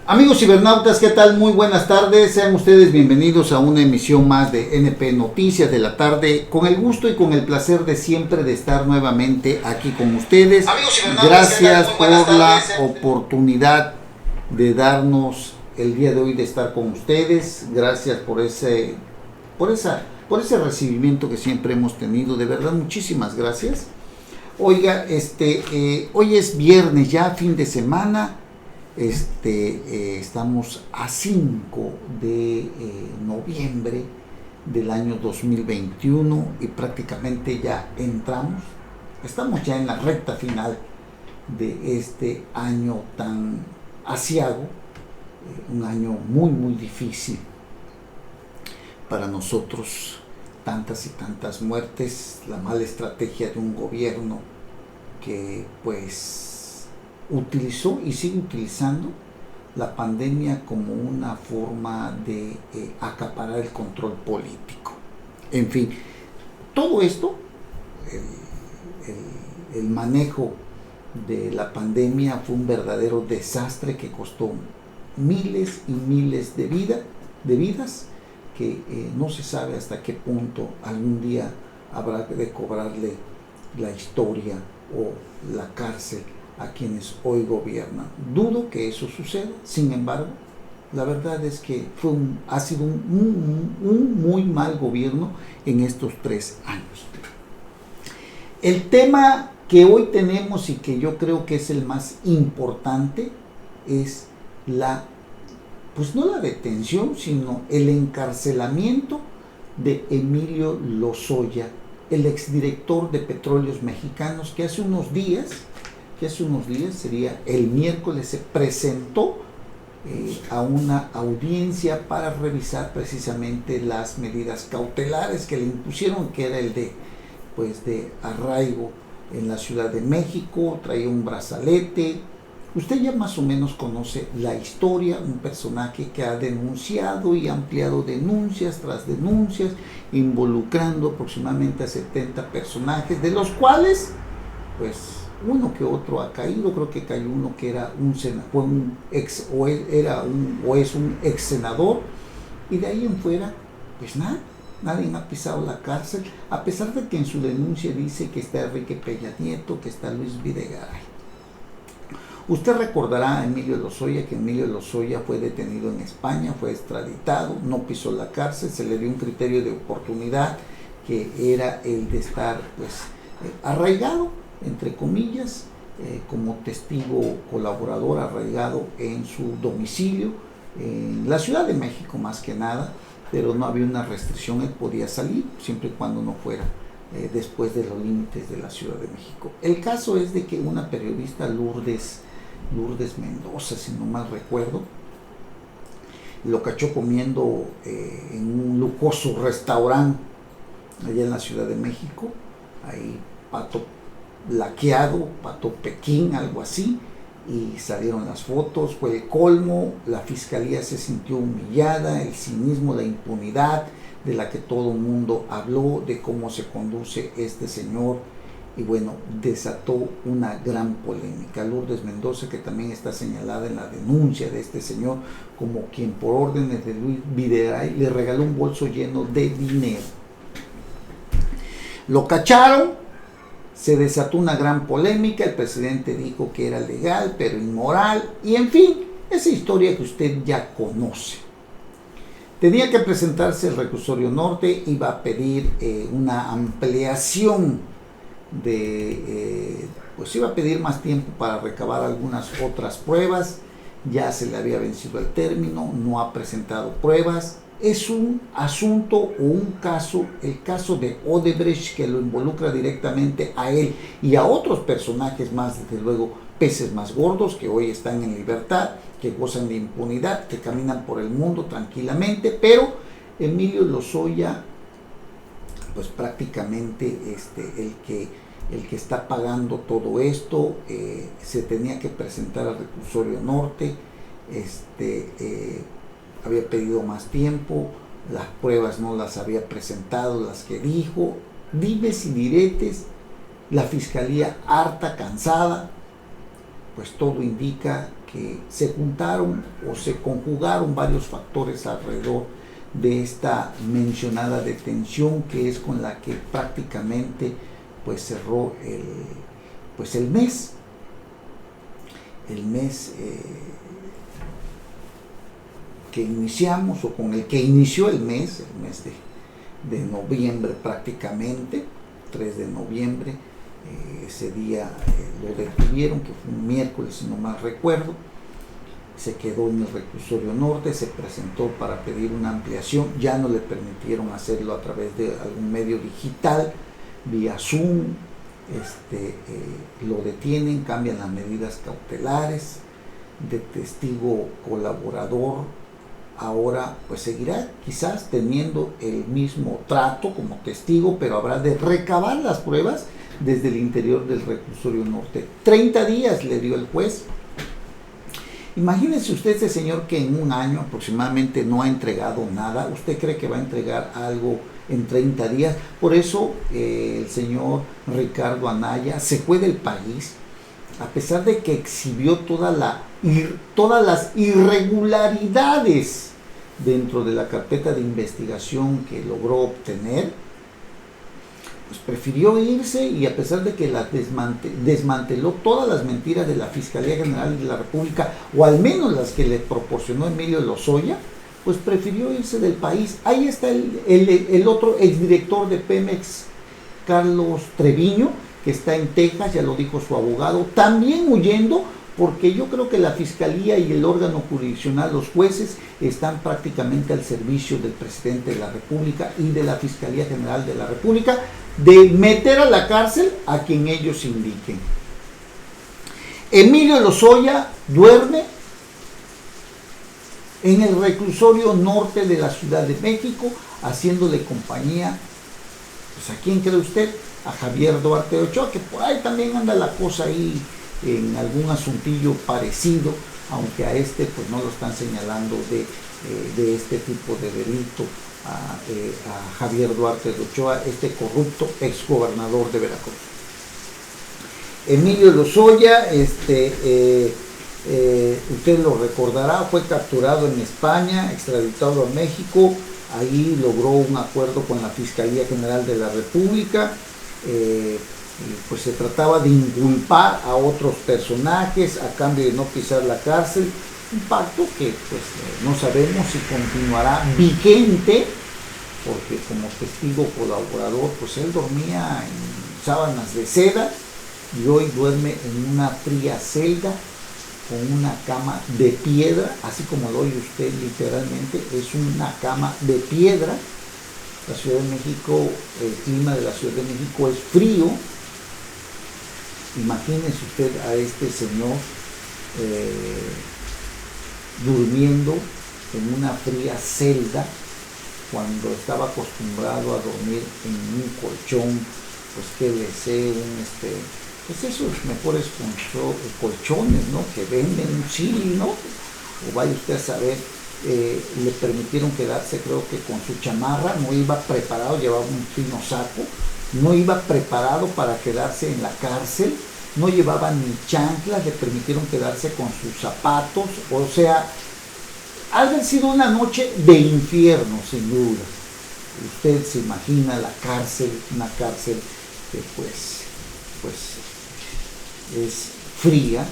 Amigos cibernautas, ¿qué tal? Muy buenas tardes, sean ustedes bienvenidos a una emisión más de NP Noticias de la tarde, con el gusto y con el placer de siempre de estar nuevamente aquí con ustedes. Gracias por la oportunidad de darnos el día de hoy de estar con ustedes, gracias por ese recibimiento que siempre hemos tenido, de verdad muchísimas gracias. Oiga, hoy es viernes ya, fin de semana. Estamos a 5 de noviembre del año 2021 y prácticamente ya estamos ya en la recta final de este año tan aciago, un año muy difícil para nosotros, tantas y tantas muertes, la mala estrategia de un gobierno que pues utilizó y sigue utilizando la pandemia como una forma de acaparar el control político. En fin, todo esto, el manejo de la pandemia fue un verdadero desastre que costó miles y miles de vidas que no se sabe hasta qué punto algún día habrá de cobrarle la historia o la cárcel a quienes hoy gobiernan. Dudo que eso suceda, sin embargo, la verdad es que ha sido un muy mal gobierno en estos 3 años. El tema que hoy tenemos y que yo creo que es el más importante es no la detención, sino el encarcelamiento de Emilio Lozoya, el exdirector de Petróleos Mexicanos, que hace unos días, sería el miércoles, se presentó a una audiencia para revisar precisamente las medidas cautelares que le impusieron, que era el de arraigo en la Ciudad de México, traía un brazalete. Usted ya más o menos conoce la historia, un personaje que ha denunciado y ampliado denuncias tras denuncias, involucrando aproximadamente a 70 personajes, de los cuales uno que otro ha caído. Creo que cayó uno que era es un ex senador, y de ahí en fuera nadie ha pisado la cárcel, a pesar de que en su denuncia dice que está Enrique Peña Nieto, que está Luis Videgaray. Usted recordará a Emilio Lozoya, que Emilio Lozoya fue detenido en España, fue extraditado, no pisó la cárcel, se le dio un criterio de oportunidad que era el de estar arraigado, entre comillas, como testigo colaborador, arraigado en su domicilio, en la Ciudad de México más que nada, pero no había una restricción, él podía salir siempre y cuando no fuera después de los límites de la Ciudad de México. El caso es de que una periodista, Lourdes Mendoza, si no mal recuerdo, lo cachó comiendo en un lujoso restaurante allá en la Ciudad de México, ahí pato laqueado, pato Pekín, algo así, y salieron las fotos, fue el colmo. La fiscalía se sintió humillada, el cinismo, la impunidad de la que todo el mundo habló, de cómo se conduce este señor, y desató una gran polémica. Lourdes Mendoza, que también está señalada en la denuncia de este señor como quien por órdenes de Luis Videgaray le regaló un bolso lleno de dinero. Lo cacharon, se desató una gran polémica, el presidente dijo que era legal pero inmoral, y en fin, esa historia que usted ya conoce. Tenía que presentarse el reclusorio norte, iba a pedir una ampliación iba a pedir más tiempo para recabar algunas otras pruebas, ya se le había vencido el término, no ha presentado pruebas. Es un asunto o un caso, el caso de Odebrecht, que lo involucra directamente a él y a otros personajes más, desde luego peces más gordos, que hoy están en libertad, que gozan de impunidad, que caminan por el mundo tranquilamente, pero Emilio Lozoya, prácticamente el que está pagando todo esto, se tenía que presentar al reclusorio norte, había pedido más tiempo, las pruebas no las había presentado, las que dijo, dimes y diretes, la fiscalía harta, cansada, pues todo indica que se juntaron o se conjugaron varios factores alrededor de esta mencionada detención, que es con la que prácticamente pues cerró el mes que iniciamos, o con el que inició el mes de noviembre prácticamente, 3 de noviembre. Ese día lo detuvieron, que fue un miércoles si no mal recuerdo. Se quedó en el reclusorio norte, se presentó para pedir una ampliación, ya no le permitieron hacerlo a través de algún medio digital, vía Zoom. Lo detienen, cambian las medidas cautelares, de testigo colaborador ahora pues seguirá quizás teniendo el mismo trato como testigo, pero habrá de recabar las pruebas desde el interior del reclusorio norte. 30 días le dio el juez. Imagínese usted este señor que en un año aproximadamente no ha entregado nada. ¿Usted cree que va a entregar algo en 30 días? Por eso el señor Ricardo Anaya se fue del país, a pesar de que exhibió todas las irregularidades dentro de la carpeta de investigación que logró obtener. Pues prefirió irse, y a pesar de que desmanteló todas las mentiras de la Fiscalía General de la República, o al menos las que le proporcionó Emilio Lozoya, pues prefirió irse del país. Ahí está el otro exdirector de Pemex, Carlos Treviño, que está en Texas, ya lo dijo su abogado, también huyendo, porque yo creo que la Fiscalía y el órgano jurisdiccional, los jueces, están prácticamente al servicio del presidente de la República y de la Fiscalía General de la República, de meter a la cárcel a quien ellos indiquen. Emilio Lozoya duerme en el reclusorio norte de la Ciudad de México, haciéndole compañía, pues ¿a quién cree usted? A Javier Duarte de Ochoa, que por ahí también anda la cosa ahí en algún asuntillo parecido, aunque a pues no lo están señalando de este tipo de delito, a Javier Duarte de Ochoa, este corrupto exgobernador de Veracruz. Emilio Lozoya, usted lo recordará, fue capturado en España, extraditado a México. Ahí logró un acuerdo con la Fiscalía General de la República. Pues se trataba de inculpar a otros personajes a cambio de no pisar la cárcel, un pacto que pues no sabemos si continuará vigente, porque como testigo colaborador pues él dormía en sábanas de seda y hoy duerme en una fría celda con una cama de piedra, así como lo oye usted, literalmente es una cama de piedra. La Ciudad de México, el clima de la Ciudad de México es frío. Imagínese usted a este señor durmiendo en una fría celda cuando estaba acostumbrado a dormir en un colchón, pues que le sé, pues esos mejores colchones, ¿no?, que venden un Chile, ¿no? O vaya usted a saber. Le permitieron quedarse, creo que con su chamarra, no iba preparado, llevaba un fino saco, no iba preparado para quedarse en la cárcel, no llevaba ni chanclas, le permitieron quedarse con sus zapatos. O sea, ha de haber sido una noche de infierno, sin duda. Usted se imagina la cárcel, una cárcel que pues es fría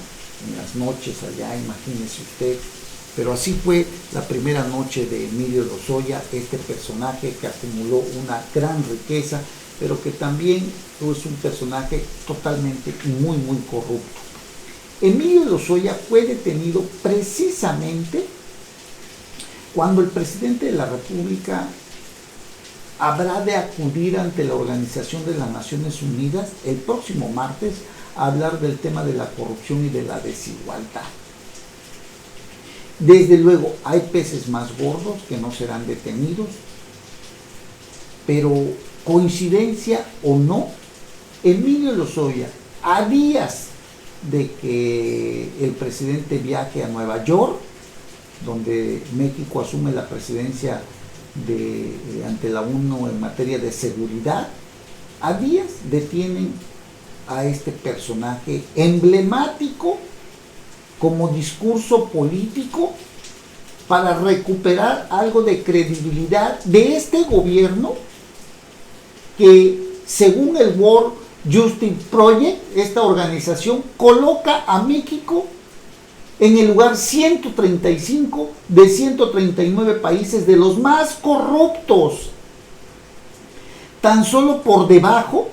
en las noches allá, imagínese usted. Pero así fue la primera noche de Emilio Lozoya, este personaje que acumuló una gran riqueza, pero que también es un personaje totalmente y muy, muy corrupto. Emilio Lozoya fue detenido precisamente cuando el presidente de la República habrá de acudir ante la Organización de las Naciones Unidas el próximo martes a hablar del tema de la corrupción y de la desigualdad. Desde luego hay peces más gordos que no serán detenidos, pero coincidencia o no, Emilio Lozoya, a días de que el presidente viaje a Nueva York, donde México asume la presidencia ante la ONU en materia de seguridad, a días detienen a este personaje emblemático como discurso político para recuperar algo de credibilidad de este gobierno que, según el World Justice Project, esta organización coloca a México en el lugar 135 de 139 países de los más corruptos, tan solo por debajo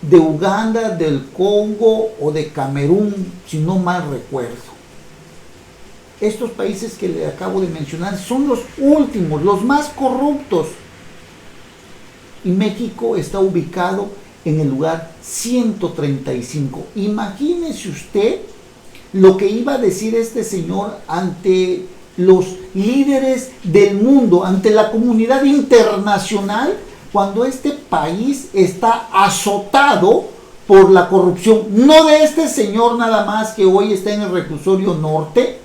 de Uganda, del Congo o de Camerún, si no mal recuerdo. Estos países que le acabo de mencionar son los últimos, los más corruptos. Y México está ubicado en el lugar 135. Imagínese usted lo que iba a decir este señor ante los líderes del mundo, ante la comunidad internacional, cuando este país está azotado por la corrupción, no de este señor nada más que hoy está en el reclusorio norte,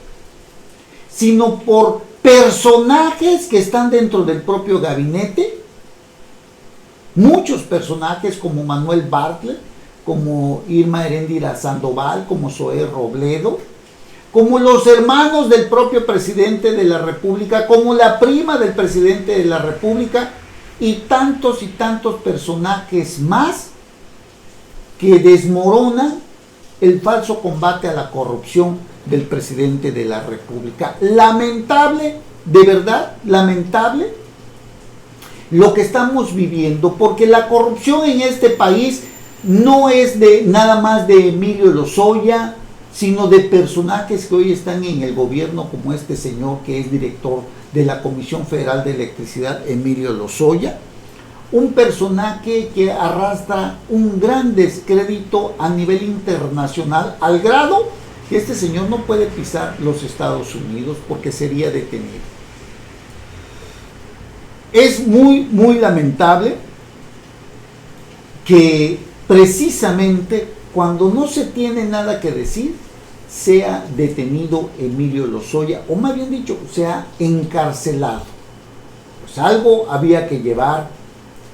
sino por personajes que están dentro del propio gabinete, muchos personajes como Manuel Bartlett, como Irma Heréndira Sandoval, como Zoé Robledo, como los hermanos del propio presidente de la República, como la prima del presidente de la República, y tantos personajes más que desmoronan el falso combate a la corrupción del presidente de la República. Lamentable, de verdad, lamentable lo que estamos viviendo, porque la corrupción en este país no es de nada más de Emilio Lozoya, sino de personajes que hoy están en el gobierno, como este señor que es director de la Comisión Federal de Electricidad, Emilio Lozoya, un personaje que arrastra un gran descrédito a nivel internacional, al grado que este señor no puede pisar los Estados Unidos porque sería detenido. Es muy lamentable que precisamente cuando no se tiene nada que decir, sea detenido Emilio Lozoya, o más bien dicho, sea encarcelado. Pues algo había que llevar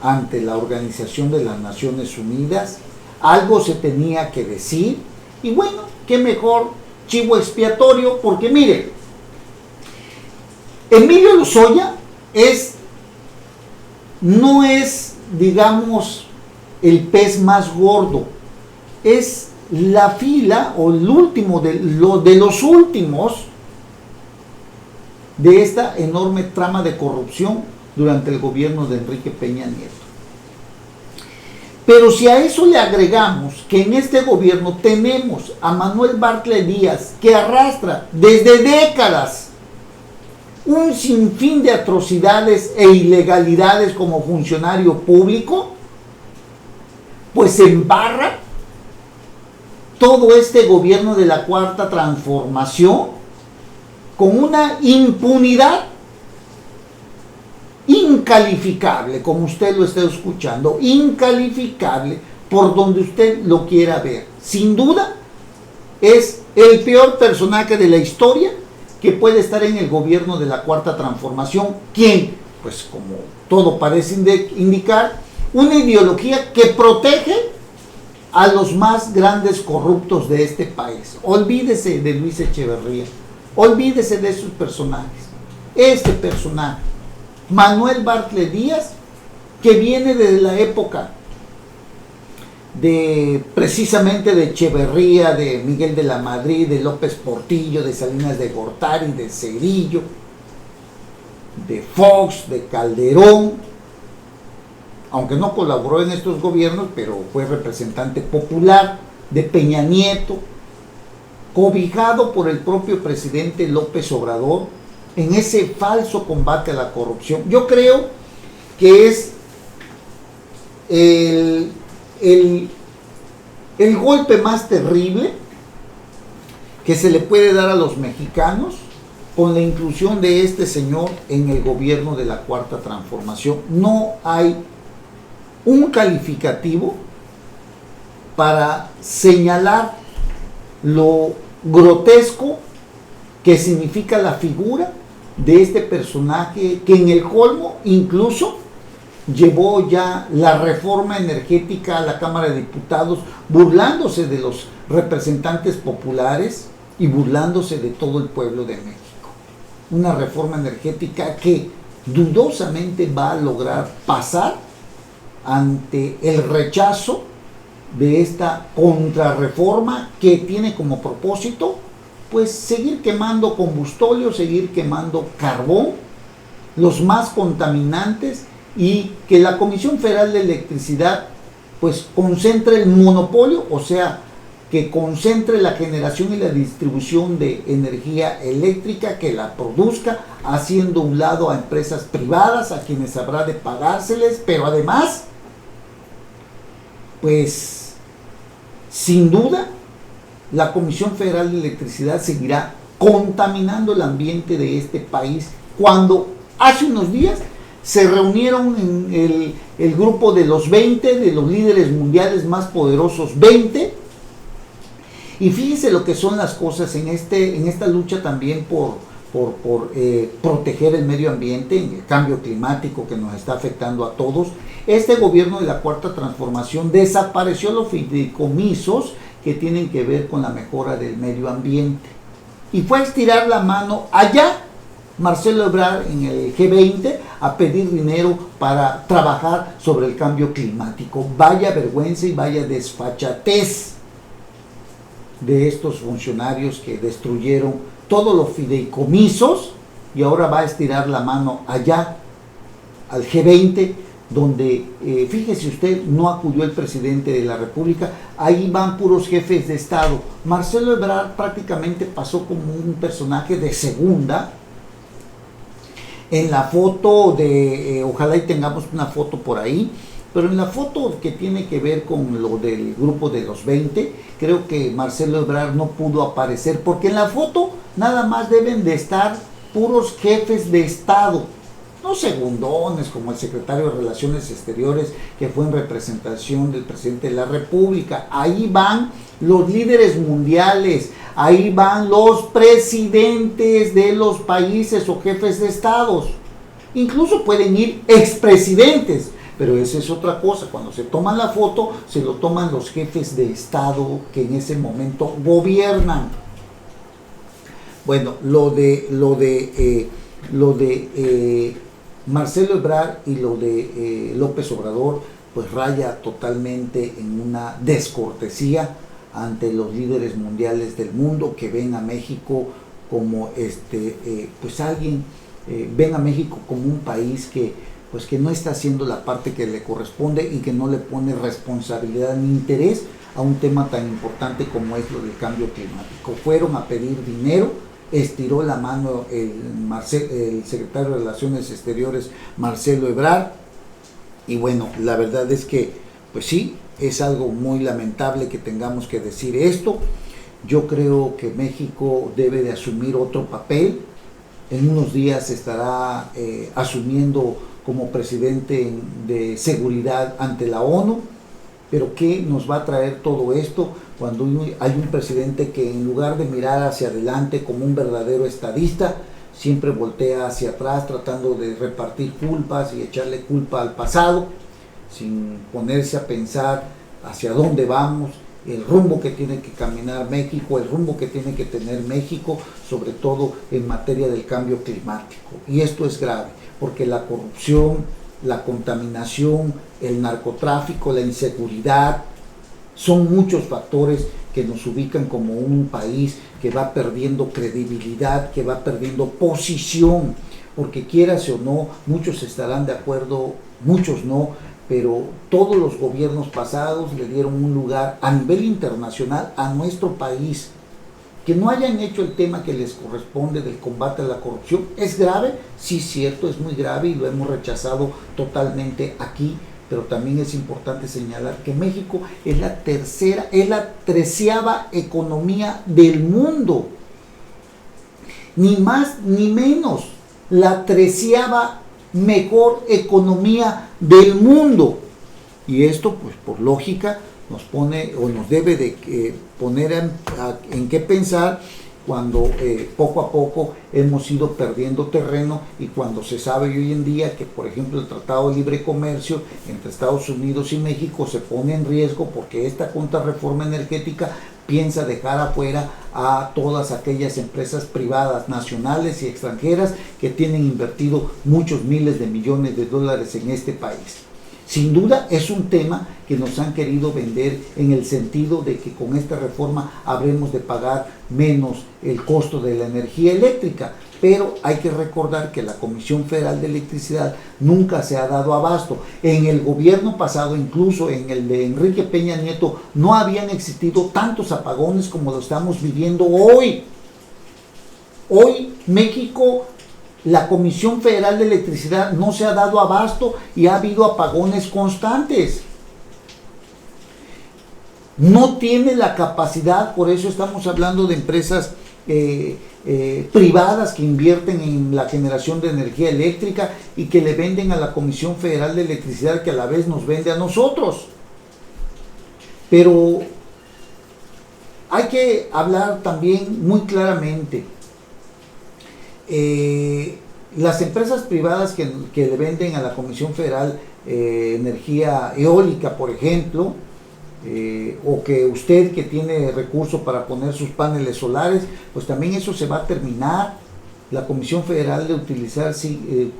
ante la Organización de las Naciones Unidas, algo se tenía que decir, y bueno, qué mejor chivo expiatorio, porque mire, Emilio Lozoya no es, digamos, el pez más gordo, es la fila o el último de los últimos de esta enorme trama de corrupción durante el gobierno de Enrique Peña Nieto. Pero si a eso le agregamos que en este gobierno tenemos a Manuel Bartlett Díaz, que arrastra desde décadas un sinfín de atrocidades e ilegalidades como funcionario público, pues embarra todo este gobierno de la Cuarta Transformación con una impunidad incalificable, como usted lo está escuchando, incalificable por donde usted lo quiera ver. Sin duda, es el peor personaje de la historia que puede estar en el gobierno de la Cuarta Transformación, quien, pues como todo parece indicar, una ideología que protege a los más grandes corruptos de este país. Olvídese de Luis Echeverría, olvídese de esos personajes. Este personaje, Manuel Bartlett Díaz, que viene desde la época de precisamente de Echeverría, de Miguel de la Madrid, de López Portillo, de Salinas de Gortari, de Cedillo, de Fox, de Calderón, aunque no colaboró en estos gobiernos, pero fue representante popular, de Peña Nieto, cobijado por el propio presidente López Obrador en ese falso combate a la corrupción. Yo creo que es el golpe más terrible que se le puede dar a los mexicanos con la inclusión de este señor en el gobierno de la Cuarta Transformación. No hay un calificativo para señalar lo grotesco que significa la figura de este personaje que en el colmo incluso llevó ya la reforma energética a la Cámara de Diputados, burlándose de los representantes populares y burlándose de todo el pueblo de México. Una reforma energética que dudosamente va a lograr pasar ante el rechazo de esta contrarreforma que tiene como propósito pues seguir quemando combustóleo, seguir quemando carbón, los más contaminantes, y que la Comisión Federal de Electricidad pues concentre el monopolio, o sea, que concentre la generación y la distribución de energía eléctrica, que la produzca, haciendo un lado a empresas privadas, a quienes habrá de pagárseles, pero además, pues, sin duda, la Comisión Federal de Electricidad seguirá contaminando el ambiente de este país, cuando hace unos días se reunieron en el grupo de los 20, de los líderes mundiales más poderosos 20, y fíjense lo que son las cosas en esta lucha también por proteger el medio ambiente, en el cambio climático que nos está afectando a todos. Este gobierno de la Cuarta Transformación desapareció los fideicomisos que tienen que ver con la mejora del medio ambiente, y fue a estirar la mano allá Marcelo Ebrard en el G20 a pedir dinero para trabajar sobre el cambio climático. Vaya vergüenza y vaya desfachatez de estos funcionarios que destruyeron todos los fideicomisos, y ahora va a estirar la mano allá al G20, donde fíjese usted, no acudió el presidente de la República, ahí van puros jefes de Estado. Marcelo Ebrard prácticamente pasó como un personaje de segunda. En la foto de, ojalá y tengamos una foto por ahí, pero en la foto que tiene que ver con lo del grupo de los 20, creo que Marcelo Ebrard no pudo aparecer, porque en la foto nada más deben de estar puros jefes de Estado, no segundones como el secretario de Relaciones Exteriores, que fue en representación del presidente de la República. Ahí van los líderes mundiales, ahí van los presidentes de los países o jefes de estados. Incluso pueden ir expresidentes, pero esa es otra cosa. Cuando se toman la foto, se lo toman los jefes de estado que en ese momento gobiernan. Bueno, lo de Marcelo Ebrard y lo de López Obrador, pues raya totalmente en una descortesía ante los líderes mundiales del mundo, que ven a México como pues alguien, ven a México como un país que pues que no está haciendo la parte que le corresponde y que no le pone responsabilidad ni interés a un tema tan importante como es lo del cambio climático. Fueron a pedir dinero, estiró la mano el secretario de Relaciones Exteriores, Marcelo Ebrard, y bueno, la verdad es que pues sí, es algo muy lamentable que tengamos que decir esto. Yo creo que México debe de asumir otro papel. En unos días estará asumiendo como presidente de seguridad ante la ONU, pero ¿qué nos va a traer todo esto cuando hay un presidente que, en lugar de mirar hacia adelante como un verdadero estadista, siempre voltea hacia atrás tratando de repartir culpas y echarle culpa al pasado, sin ponerse a pensar hacia dónde vamos, el rumbo que tiene que caminar México, el rumbo que tiene que tener México, sobre todo en materia del cambio climático? Y esto es grave, porque la corrupción, la contaminación, el narcotráfico, la inseguridad, son muchos factores que nos ubican como un país que va perdiendo credibilidad, que va perdiendo posición, porque quieras o no, muchos estarán de acuerdo, muchos no, pero todos los gobiernos pasados le dieron un lugar a nivel internacional a nuestro país. Que no hayan hecho el tema que les corresponde del combate a la corrupción es grave, sí, cierto, es muy grave y lo hemos rechazado totalmente aquí, pero también es importante señalar que México es la 13ª economía del mundo, ni más ni menos, la 13ª mejor economía del mundo. Y esto, pues por lógica, nos pone o nos debe de poner en qué pensar cuando poco a poco hemos ido perdiendo terreno y cuando se sabe hoy en día que, por ejemplo, el Tratado de Libre Comercio entre Estados Unidos y México se pone en riesgo porque esta contrarreforma energética piensa dejar afuera a todas aquellas empresas privadas, nacionales y extranjeras que tienen invertido muchos miles de millones de dólares en este país. Sin duda es un tema que nos han querido vender en el sentido de que con esta reforma habremos de pagar menos el costo de la energía eléctrica, pero hay que recordar que la Comisión Federal de Electricidad nunca se ha dado abasto. En el gobierno pasado, incluso en el de Enrique Peña Nieto, no habían existido tantos apagones como lo estamos viviendo hoy. Hoy México, la Comisión Federal de Electricidad no se ha dado abasto y ha habido apagones constantes. No tiene la capacidad, por eso estamos hablando de empresas privadas que invierten en la generación de energía eléctrica y que le venden a la Comisión Federal de Electricidad, que a la vez nos vende a nosotros. Pero hay que hablar también muy claramente. Las empresas privadas que le venden a la Comisión Federal energía eólica, por ejemplo, o que usted que tiene recursos para poner sus paneles solares, pues también eso se va a terminar. La Comisión Federal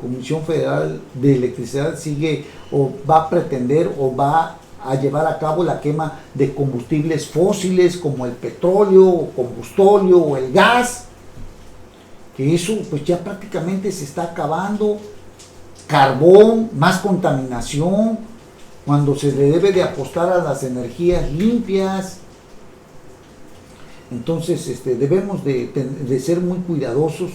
Comisión Federal de Electricidad sigue o va a pretender o va a llevar a cabo la quema de combustibles fósiles como el petróleo, o combustóleo o el gas, que eso pues ya prácticamente se está acabando. Carbón, más contaminación, cuando se le debe de apostar a las energías limpias. Entonces debemos de ser muy cuidadosos.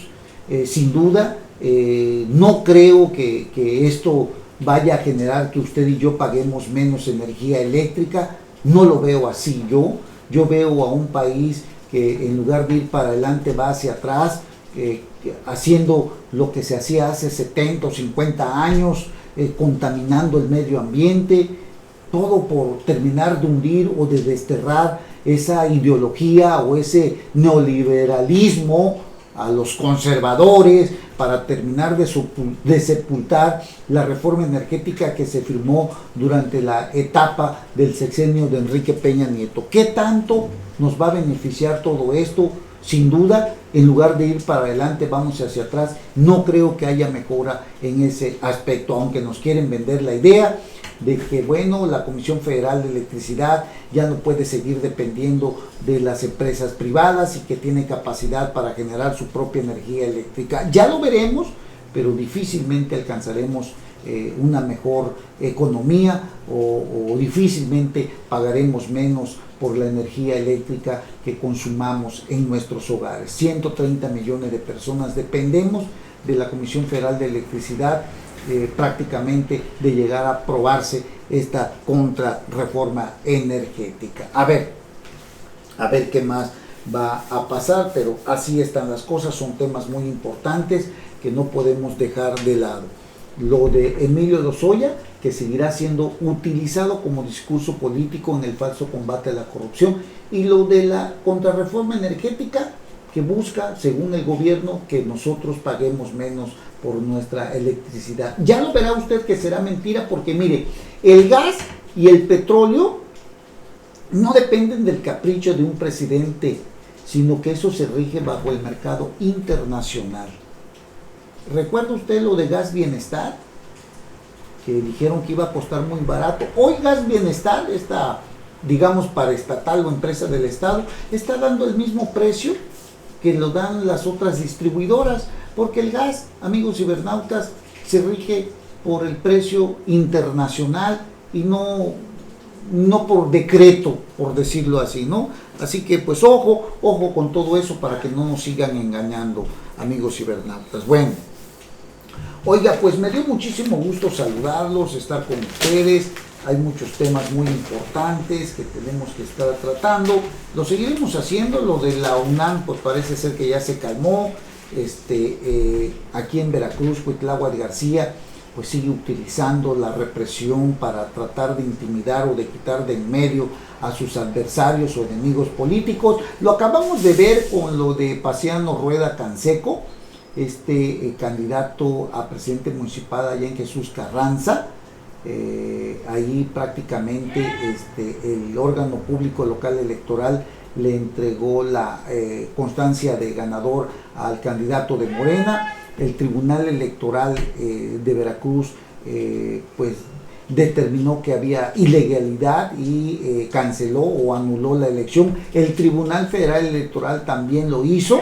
Sin duda, no creo que esto vaya a generar que usted y yo paguemos menos energía eléctrica. No lo veo así. Yo veo a un país que en lugar de ir para adelante va hacia atrás, haciendo lo que se hacía hace 70 o 50 años, contaminando el medio ambiente, todo por terminar de hundir o de desterrar esa ideología o ese neoliberalismo a los conservadores, para terminar de sepultar la reforma energética que se firmó durante la etapa del sexenio de Enrique Peña Nieto. ¿Qué tanto nos va a beneficiar todo esto? Sin duda, en lugar de ir para adelante, vamos hacia atrás. No creo que haya mejora en ese aspecto, aunque nos quieren vender la idea de que, bueno, la Comisión Federal de Electricidad ya no puede seguir dependiendo de las empresas privadas y que tiene capacidad para generar su propia energía eléctrica. Ya lo veremos, pero difícilmente alcanzaremos una mejor economía o difícilmente pagaremos menos por la energía eléctrica que consumamos en nuestros hogares. 130 millones de personas dependemos de la Comisión Federal de Electricidad prácticamente de llegar a aprobarse esta contrarreforma energética. A ver qué más va a pasar, pero así están las cosas, son temas muy importantes que no podemos dejar de lado. Lo de Emilio Lozoya, que seguirá siendo utilizado como discurso político en el falso combate a la corrupción, y lo de la contrarreforma energética, que busca, según el gobierno, que nosotros paguemos menos por nuestra electricidad. Ya lo verá usted que será mentira, porque mire, el gas y el petróleo no dependen del capricho de un presidente, sino que eso se rige bajo el mercado internacional. ¿Recuerda usted lo de Gas Bienestar? Que dijeron que iba a costar muy barato. Hoy Gas Bienestar, esta, digamos, paraestatal o empresa del Estado, está dando el mismo precio que lo dan las otras distribuidoras, porque el gas, amigos cibernautas, se rige por el precio internacional y no por decreto, por decirlo así, ¿no? Así que pues ojo con todo eso para que no nos sigan engañando, amigos cibernautas. Bueno, oiga, pues me dio muchísimo gusto saludarlos, estar con ustedes. Hay muchos temas muy importantes que tenemos que estar tratando. Lo seguiremos haciendo. Lo de la UNAM, pues parece ser que ya se calmó. Aquí en Veracruz, Cuitláhuac García, pues sigue utilizando la represión para tratar de intimidar o de quitar de en medio a sus adversarios o enemigos políticos. Lo acabamos de ver con lo de Paciano Rueda Canseco, candidato a presidente municipal allá en Jesús Carranza. Ahí prácticamente el órgano público local electoral le entregó la constancia de ganador al candidato de Morena. El Tribunal Electoral de Veracruz pues determinó que había ilegalidad y canceló o anuló la elección. El Tribunal Federal Electoral también lo hizo,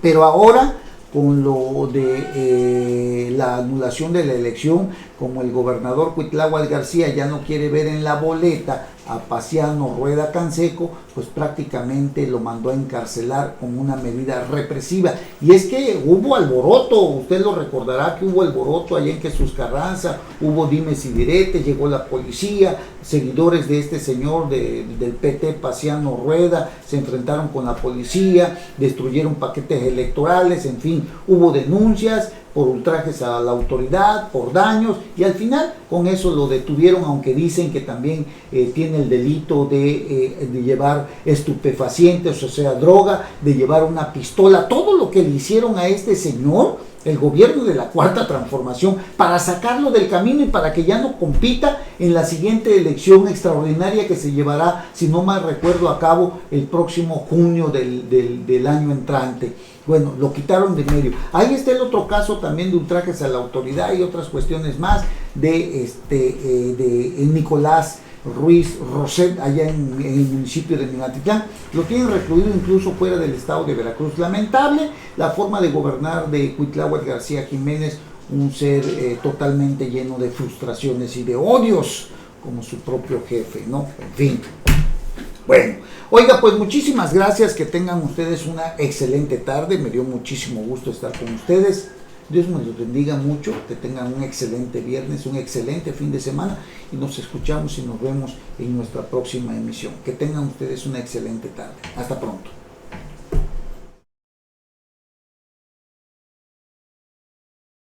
pero ahora con lo de la anulación de la elección, como el gobernador Cuitláhuac García ya no quiere ver en la boleta a Paciano Rueda Canseco, pues prácticamente lo mandó a encarcelar como una medida represiva. Y es que hubo alboroto, usted lo recordará que hubo alboroto allá en Jesús Carranza, hubo dimes y diretes, llegó la policía, seguidores de este señor del PT, Paciano Rueda, se enfrentaron con la policía, destruyeron paquetes electorales, en fin, hubo denuncias por ultrajes a la autoridad, por daños, y al final con eso lo detuvieron, aunque dicen que también tiene el delito de llevar estupefacientes, o sea, droga, de llevar una pistola, todo lo que le hicieron a este señor, el gobierno de la Cuarta Transformación, para sacarlo del camino y para que ya no compita en la siguiente elección extraordinaria que se llevará, si no mal recuerdo, a cabo el próximo junio del año entrante. Bueno, lo quitaron de medio. Ahí está el otro caso también de ultrajes a la autoridad y otras cuestiones más de Nicolás Ruiz Roset, allá en el municipio de Minatitlán. Lo tienen recluido incluso fuera del estado de Veracruz. Lamentable la forma de gobernar de Cuitláhuac García Jiménez, un ser totalmente lleno de frustraciones y de odios, como su propio jefe, ¿no? En fin. Bueno, oiga, pues muchísimas gracias, que tengan ustedes una excelente tarde, me dio muchísimo gusto estar con ustedes. Dios me los bendiga mucho, que tengan un excelente viernes, un excelente fin de semana, y nos escuchamos y nos vemos en nuestra próxima emisión. Que tengan ustedes una excelente tarde. Hasta pronto.